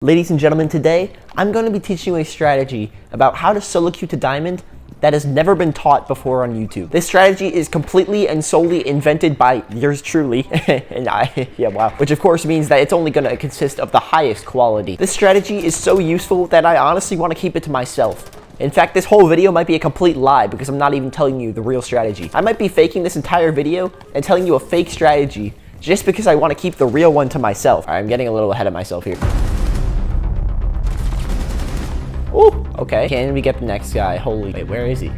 Ladies and gentlemen, today I'm going to be teaching you a strategy about how to solo queue to diamond that has never been taught before on YouTube. This strategy is completely and solely invented by yours truly, and which of course means that it's only going to consist of the highest quality. This strategy is so useful that I honestly want to keep it to myself. In fact, this whole video might be a complete lie because I'm not even telling you the real strategy. I might be faking this entire video and telling you a fake strategy just because I want to keep the real one to myself. All right, I'm getting a little ahead of myself here. Ooh, okay. Can we get the next guy? Holy, wait, where is he?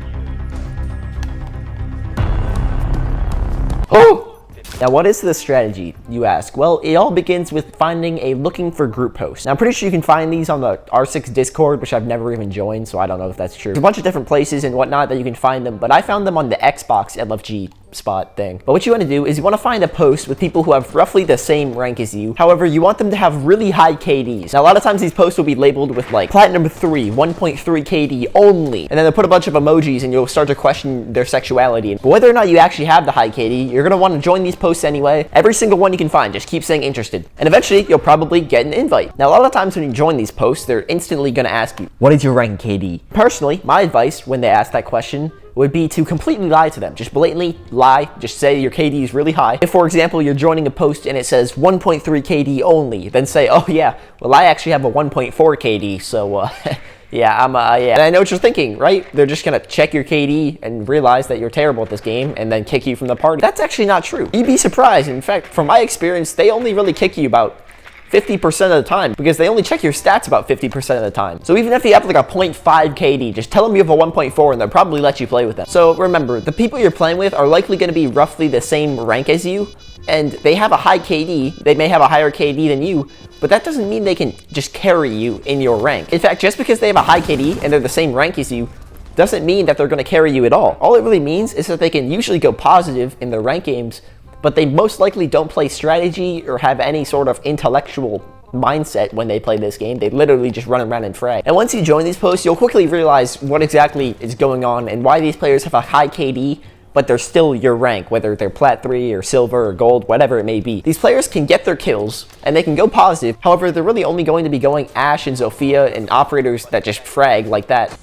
Oh! Now, what is the strategy, you ask? Well, it all begins with finding a looking for group post. Now, I'm pretty sure you can find these on the R6 Discord, which I've never even joined, so I don't know if that's true. There's a bunch of different places and whatnot that you can find them, but I found them on the Xbox LFG spot thing. But what you want to do is you want to find a post with people who have roughly the same rank as you. However, you want them to have really high KDs. Now, a lot of times these posts will be labeled with like Platinum 3, 1.3 KD only. And then they'll put a bunch of emojis and you'll start to question their sexuality. But whether or not you actually have the high KD, you're going to want to join these posts anyway. Every single one you can find, just keep saying interested. And eventually, you'll probably get an invite. Now, a lot of times when you join these posts, they're instantly going to ask you, what is your rank KD? Personally, my advice when they ask that question would be to completely lie to them. Just blatantly lie. Just say your KD is really high. If, for example, you're joining a post and it says 1.3 KD only, then say, oh yeah, well, I actually have a 1.4 KD, so yeah, yeah. And I know what you're thinking, right? They're just gonna check your KD and realize that you're terrible at this game and then kick you from the party. That's actually not true. You'd be surprised. In fact, from my experience, they only really kick you about 50% of the time because they only check your stats about 50% of the time. So even if you have like a 0.5 KD, just tell them you have a 1.4 and they'll probably let you play with them. So remember, the people you're playing with are likely going to be roughly the same rank as you, and they have a high KD. They may have a higher KD than you, but that doesn't mean they can just carry you in your rank. In fact, just because they have a high KD and they're the same rank as you doesn't mean that they're going to carry you at all. All it really means is that they can usually go positive in their rank games, but they most likely don't play strategy or have any sort of intellectual mindset when they play this game. They literally just run around and frag. And once you join these posts, you'll quickly realize what exactly is going on and why these players have a high KD, but they're still your rank, whether they're Plat 3 or Silver or Gold, whatever it may be. These players can get their kills, and they can go positive. However, they're really only going to be going Ashe and Zofia and operators that just frag like that.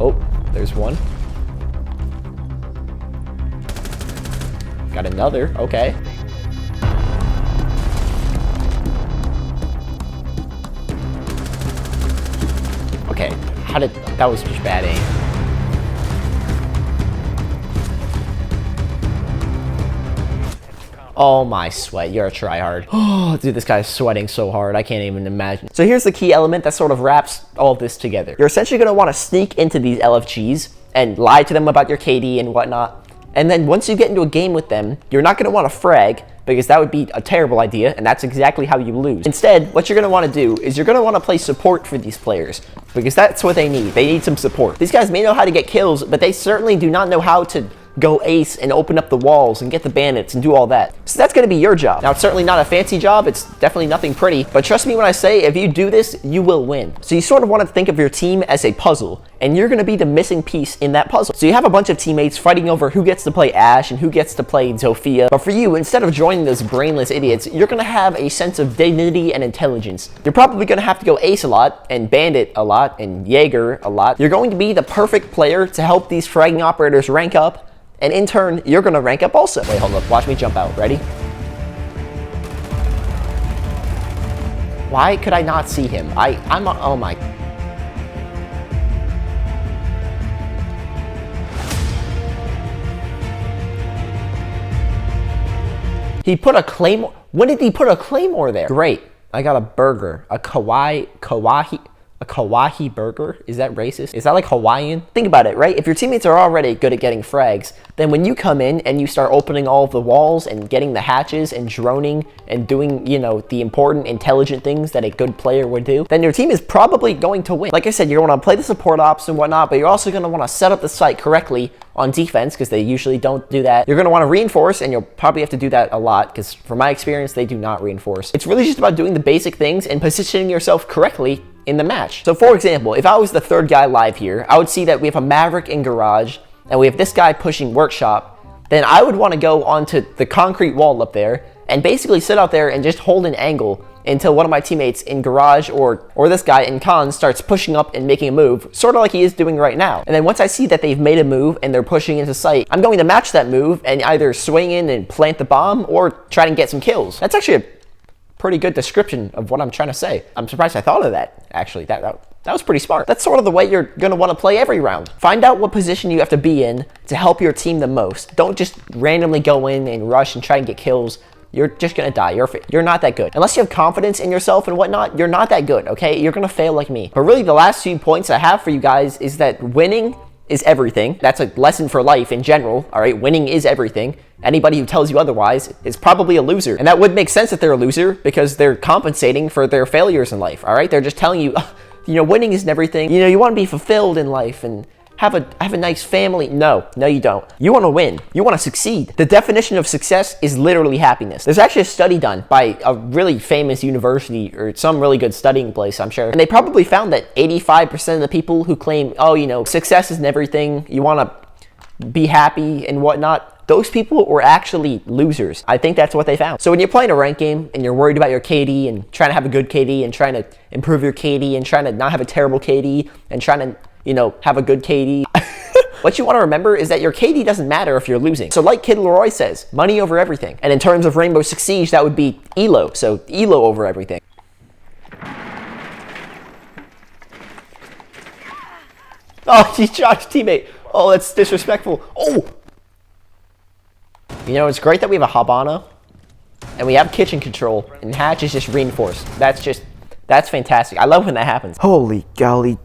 Oh, there's one. Got another, okay. Okay, that was just bad aim. Oh my sweat, you're a tryhard. Oh, dude, this guy's sweating so hard, I can't even imagine. So here's the key element that sort of wraps all of this together. You're essentially gonna wanna sneak into these LFGs and lie to them about your KD and whatnot. And then once you get into a game with them, you're not going to want to frag because that would be a terrible idea, and that's exactly how you lose. Instead, what you're going to want to do is you're going to want to play support for these players because that's what they need. They need some support. These guys may know how to get kills, but they certainly do not know how to go ace and open up the walls and get the bandits and do all that. So that's going to be your job. Now, it's certainly not a fancy job. It's definitely nothing pretty, but trust me when I say if you do this, you will win. So you sort of want to think of your team as a puzzle, and you're going to be the missing piece in that puzzle. So you have a bunch of teammates fighting over who gets to play Ashe and who gets to play Zofia. But for you, instead of joining those brainless idiots, you're going to have a sense of dignity and intelligence. You're probably going to have to go ace a lot and bandit a lot and Jaeger a lot. You're going to be the perfect player to help these fragging operators rank up. And in turn, you're going to rank up also. Wait, hold up. Watch me jump out. Ready? Why could I not see him? Oh my. He put a claymore. When did he put a claymore there? Great. I got a burger. A Kawaii burger? Is that racist? Is that like Hawaiian? Think about it, right? If your teammates are already good at getting frags, then when you come in and you start opening all of the walls and getting the hatches and droning and doing, you know, the important, intelligent things that a good player would do, then your team is probably going to win. Like I said, you're going to play the support ops and whatnot, but you're also going to want to set up the site correctly on defense because they usually don't do that. You're going to want to reinforce, and you'll probably have to do that a lot because from my experience, they do not reinforce. It's really just about doing the basic things and positioning yourself correctly in the match. So for example, if I was the third guy live here, I would see that we have a Maverick in garage and we have this guy pushing workshop. Then I would want to go onto the concrete wall up there and basically sit out there and just hold an angle until one of my teammates in garage or this guy in cons starts pushing up and making a move, sort of like he is doing right now. And then once I see that they've made a move and they're pushing into sight, I'm going to match that move and either swing in and plant the bomb or try to get some kills. That's actually a pretty good description of what I'm trying to say. I'm surprised I thought of that, actually. That was pretty smart. That's sort of the way you're going to want to play every round. Find out what position you have to be in to help your team the most. Don't just randomly go in and rush and try and get kills. You're just going to die. You're not that good. Unless you have confidence in yourself and whatnot, you're not that good, okay? You're going to fail like me. But really, the last few points I have for you guys is that winning is everything. That's a lesson for life in general, all right? Winning is everything. Anybody who tells you otherwise is probably a loser. And that would make sense that they're a loser because they're compensating for their failures in life, all right? They're just telling you, you know, winning isn't everything. You know, you want to be fulfilled in life and have a nice family. No, you don't. You want to win. You want to succeed. The definition of success is literally happiness. There's actually a study done by a really famous university or some really good studying place, I'm sure. And they probably found that 85% of the people who claim, oh, you know, success isn't everything, you want to be happy and whatnot, those people were actually losers. I think that's what they found. So when you're playing a ranked game and you're worried about your KD and trying to have a good KD and trying to improve your KD and trying to not have a terrible KD and trying to, you know, have a good KD, what you want to remember is that your KD doesn't matter if you're losing. So like Kid Leroy says, money over everything. And in terms of Rainbow Six Siege, that would be ELO. So ELO over everything. Oh, he shot his teammate. Oh, that's disrespectful. Oh! You know, it's great that we have a Habana and we have kitchen control and Hatch is just reinforced. That's fantastic. I love when that happens. Holy golly.